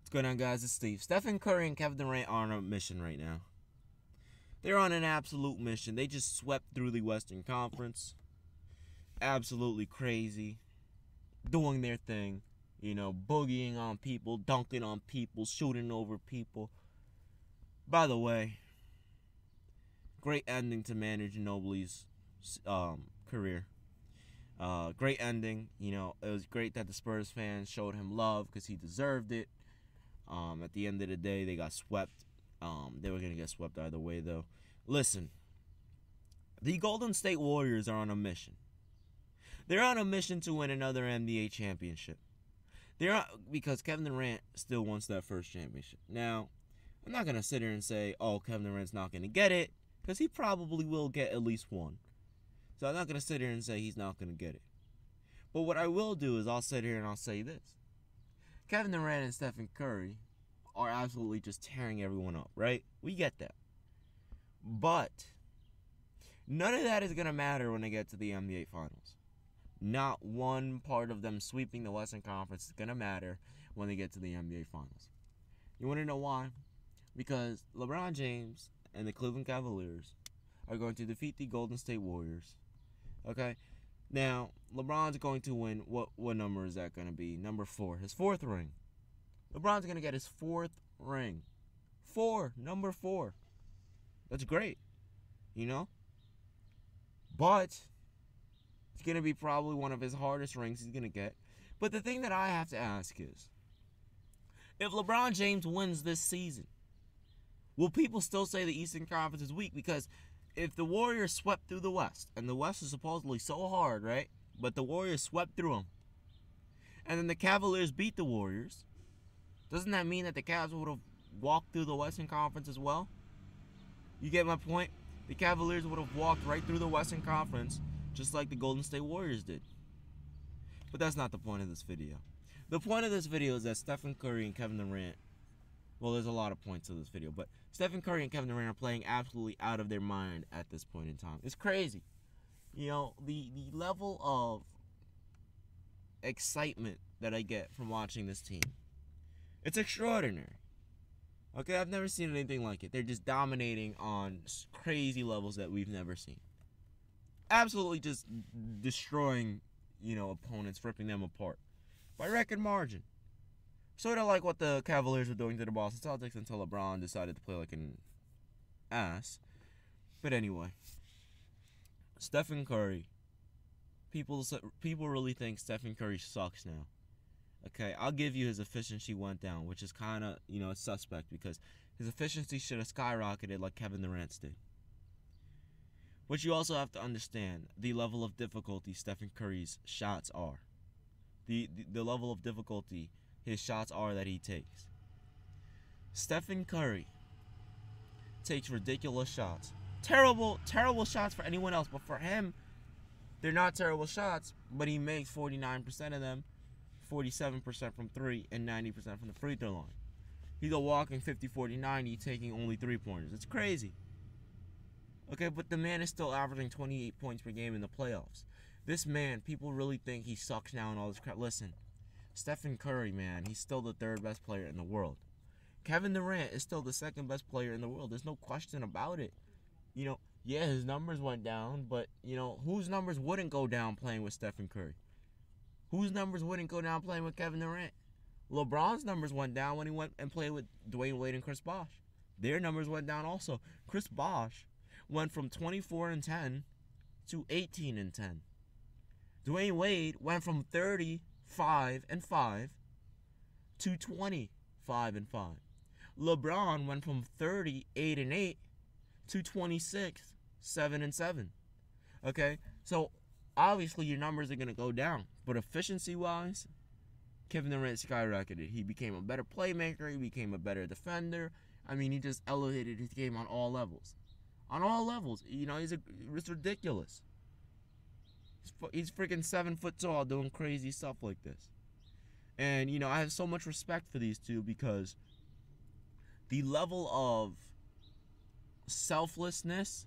What's going on, guys? It's Steve. Stephen Curry and Kevin Durant are on a mission right now. They're on an absolute mission. They just swept through the Western Conference. Absolutely crazy. Doing their thing. Boogieing on people, dunking on people, shooting over people. By the way, great ending to Manu Ginobili's career. Great ending. It was great that the Spurs fans showed him love because he deserved it. At the end of the day, they got swept. They were going to get swept either way, though. Listen, the Golden State Warriors are on a mission. They're on a mission to win another NBA championship. Because Kevin Durant still wants that first championship. Now, I'm not going to sit here and say, oh, Kevin Durant's not going to get it, because he probably will get at least one. So I'm not going to sit here and say he's not going to get it. But what I will do is I'll sit here and I'll say this. Kevin Durant and Stephen Curry are absolutely just tearing everyone up, right? We get that. But none of that is going to matter when they get to the NBA Finals. Not one part of them sweeping the Western Conference is going to matter when they get to the NBA Finals. You want to know why? Because LeBron James and the Cleveland Cavaliers are going to defeat the Golden State Warriors. Okay? Now, LeBron's going to win, what number is that going to be? Number 4, his 4th ring. LeBron's going to get his 4th ring. Number 4. That's great, But it's going to be probably one of his hardest rings he's going to get. But the thing that I have to ask is, if LeBron James wins this season, will people still say the Eastern Conference is weak? Because if the Warriors swept through the West, and the West is supposedly so hard, right? But the Warriors swept through them, and then the Cavaliers beat the Warriors, doesn't that mean that the Cavs would have walked through the Western Conference as well? You get my point? The Cavaliers would have walked right through the Western Conference, just like the Golden State Warriors did. But that's not the point of this video. The point of this video is that Stephen Curry and Kevin Durant, well, there's a lot of points to this video, but Stephen Curry and Kevin Durant are playing absolutely out of their mind at this point in time. It's crazy. The level of excitement that I get from watching this team, it's extraordinary. Okay, I've never seen anything like it. They're just dominating on crazy levels that we've never seen. Absolutely just destroying, opponents, ripping them apart by record margin. Sort of like what the Cavaliers were doing to the Boston Celtics until LeBron decided to play like an ass. But anyway, Stephen Curry. People really think Stephen Curry sucks now. Okay, I'll give you his efficiency went down, which is kind of, it's suspect because his efficiency should have skyrocketed like Kevin Durant's did. But you also have to understand the level of difficulty Stephen Curry's shots are. The level of difficulty his shots are that he takes. Stephen Curry takes ridiculous shots. Terrible shots for anyone else, but for him, they're not terrible shots, but he makes 49% of them, 47% from 3, and 90% from the free throw line. He's a walking 50-40-90, taking only 3-pointers. It's crazy. Okay, but the man is still averaging 28 points per game in the playoffs. This man, people really think he sucks now and all this crap. Listen, Stephen Curry, man, he's still the 3rd best player in the world. Kevin Durant is still the 2nd best player in the world. There's no question about it. Yeah, his numbers went down, but, whose numbers wouldn't go down playing with Stephen Curry? Whose numbers wouldn't go down playing with Kevin Durant? LeBron's numbers went down when he went and played with Dwyane Wade and Chris Bosh. Their numbers went down also. Chris Bosh went from 24-10 to 18-10. Dwyane Wade went from 35-5 to 25-5. LeBron went from 38-8 to 26-7-7. Okay, so obviously your numbers are gonna go down, but efficiency-wise, Kevin Durant skyrocketed. He became a better playmaker. He became a better defender. I mean, he just elevated his game on all levels. On all levels, it's ridiculous. He's freaking 7 foot tall, doing crazy stuff like this. And I have so much respect for these two because the level of selflessness,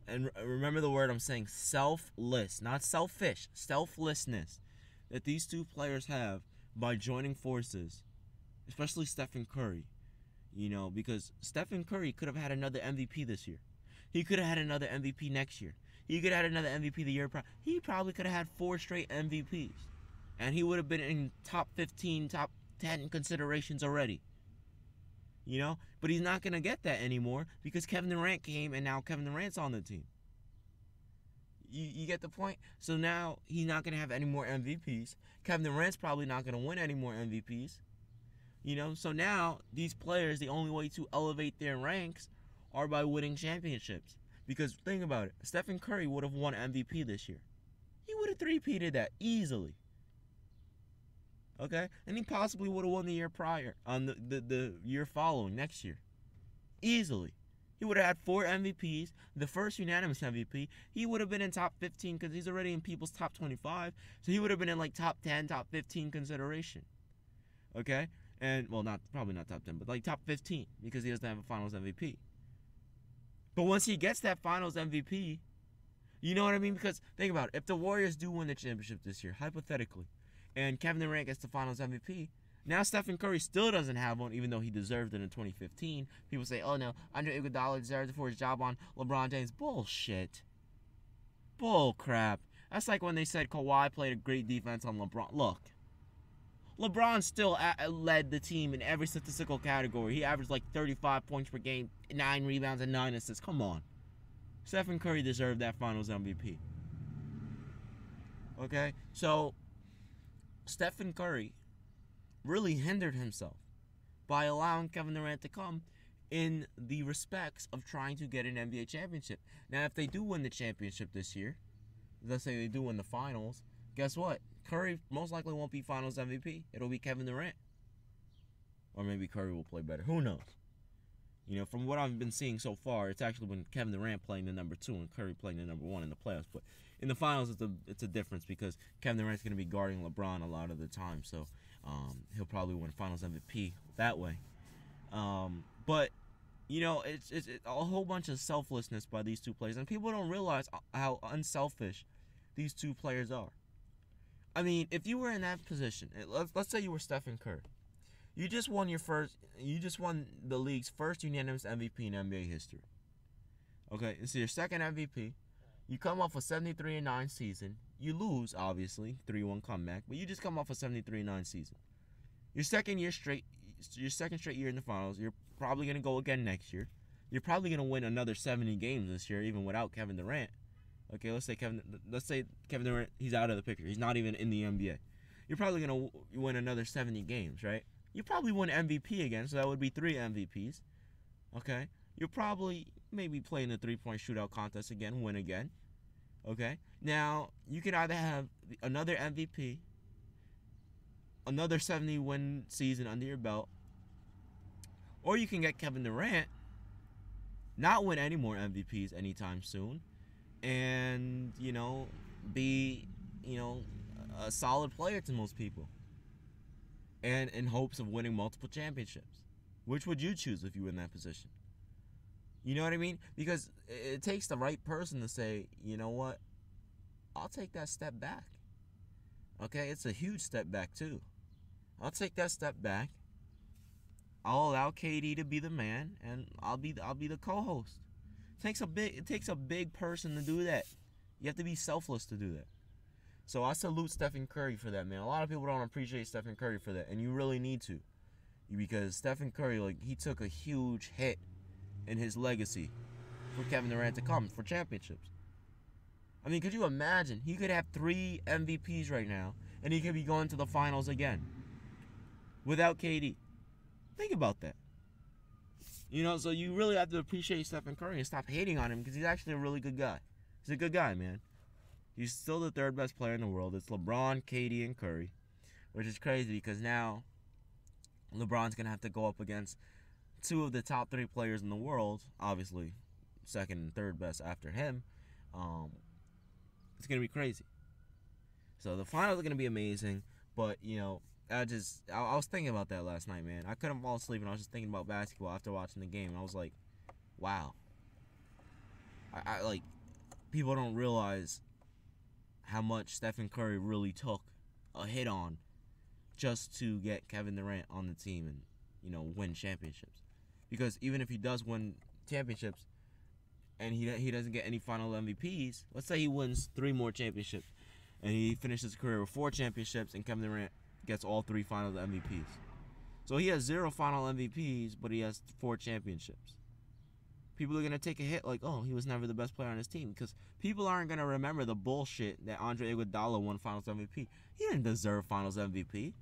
and remember the word I'm saying, selfless, not selfish, selflessness, that these two players have by joining forces especially Stephen Curry. Because Stephen Curry could have had another MVP this year. He could have had another MVP next year. He could have had another MVP the year prior. He probably could have had 4 straight MVPs. And he would have been in top 15, top 10 considerations already. But he's not going to get that anymore because Kevin Durant came and now Kevin Durant's on the team. You get the point? So now he's not going to have any more MVPs. Kevin Durant's probably not going to win any more MVPs. So now these players, the only way to elevate their ranks are by winning championships. Because think about it, Stephen Curry would have won MVP this year. He would have three-peated that easily. Okay? And he possibly would have won the year prior, on the year following, next year. Easily. He would have had 4 MVPs, the first unanimous MVP. He would have been in top 15 because he's already in people's top 25. So he would have been in like top 10, top 15 consideration. Okay? And, well, probably not top 10, but like top 15 because he doesn't have a finals MVP. But once he gets that finals MVP, you know what I mean? Because think about it. If the Warriors do win the championship this year, hypothetically, and Kevin Durant gets the finals MVP, now Stephen Curry still doesn't have one, even though he deserved it in 2015. People say, oh no, Andre Iguodala deserved it for his job on LeBron James. Bullshit. Bull crap. That's like when they said Kawhi played a great defense on LeBron. Look. LeBron still led the team in every statistical category. He averaged like 35 points per game, 9 rebounds, and 9 assists. Come on. Stephen Curry deserved that finals MVP. Okay? So, Stephen Curry really hindered himself by allowing Kevin Durant to come in the respects of trying to get an NBA championship. Now, if they do win the championship this year, let's say they do win the finals, guess what? Curry most likely won't be finals MVP. It'll be Kevin Durant. Or maybe Curry will play better. Who knows? From what I've been seeing so far, it's actually been Kevin Durant playing the number 2 and Curry playing the number 1 in the playoffs. But in the finals, it's a difference because Kevin Durant's going to be guarding LeBron a lot of the time. So he'll probably win finals MVP that way. But, it's a whole bunch of selflessness by these two players. And people don't realize how unselfish these two players are. I mean, if you were in that position, let's say you were Stephen Curry. You just won the league's first unanimous MVP in NBA history. Okay, it's your second MVP. You come off a 73-9 season. You lose, obviously, 3-1 comeback, but you just come off a 73-9 season. Your second straight year in the finals. You're probably gonna go again next year. You're probably gonna win another 70 games this year, even without Kevin Durant. Okay, let's say Kevin Durant, he's out of the picture. He's not even in the NBA. You're probably going to win another 70 games, right? You probably win MVP again, so that would be 3 MVPs. Okay? You'll probably maybe play in the 3-point shootout contest again, win again. Okay? Now, you could either have another MVP, another 70-win season under your belt, or you can get Kevin Durant, not win any more MVPs anytime soon, and, be, a solid player to most people. And in hopes of winning multiple championships. Which would you choose if you were in that position? You know what I mean? Because it takes the right person to say, you know what? I'll take that step back. Okay? It's a huge step back, too. I'll take that step back. I'll allow KD to be the man, and I'll be the co-host. It takes a big person to do that. You have to be selfless to do that. So I salute Stephen Curry for that, man. A lot of people don't appreciate Stephen Curry for that, and you really need to. Because Stephen Curry, he took a huge hit in his legacy for Kevin Durant to come for championships. I mean, could you imagine? He could have 3 MVPs right now, and he could be going to the finals again without KD. Think about that. So you really have to appreciate Stephen Curry and stop hating on him because he's actually a really good guy. He's a good guy, man. He's still the 3rd best player in the world. It's LeBron, KD, and Curry, which is crazy because now LeBron's going to have to go up against 2 of the top 3 players in the world, obviously 2nd and 3rd best after him. It's going to be crazy. So the finals are going to be amazing, but, I was thinking about that last night, man. I couldn't fall asleep, and I was just thinking about basketball after watching the game. And I was like, wow. People don't realize how much Stephen Curry really took a hit on just to get Kevin Durant on the team and, you know, win championships. Because even if he does win championships and he doesn't get any final MVPs, let's say he wins 3 more championships and he finishes his career with 4 championships and Kevin Durant gets all 3 finals MVPs. So he has 0 final MVPs, but he has 4 championships. People are going to take a hit like, oh, he was never the best player on his team, because people aren't going to remember the bullshit that Andre Iguodala won Finals MVP. He didn't deserve Finals MVP.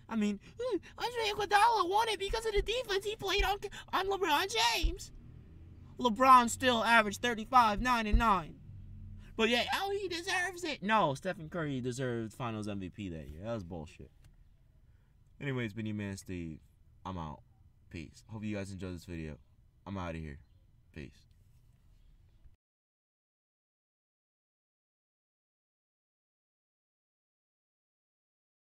I mean, Andre Iguodala won it because of the defense he played on LeBron James. LeBron still averaged 35, 9, and 9. But yeah, oh, he deserves it. No, Stephen Curry deserved Finals MVP that year. That was bullshit. Anyways, been your man Steve. I'm out. Peace. Hope you guys enjoyed this video. I'm out of here. Peace.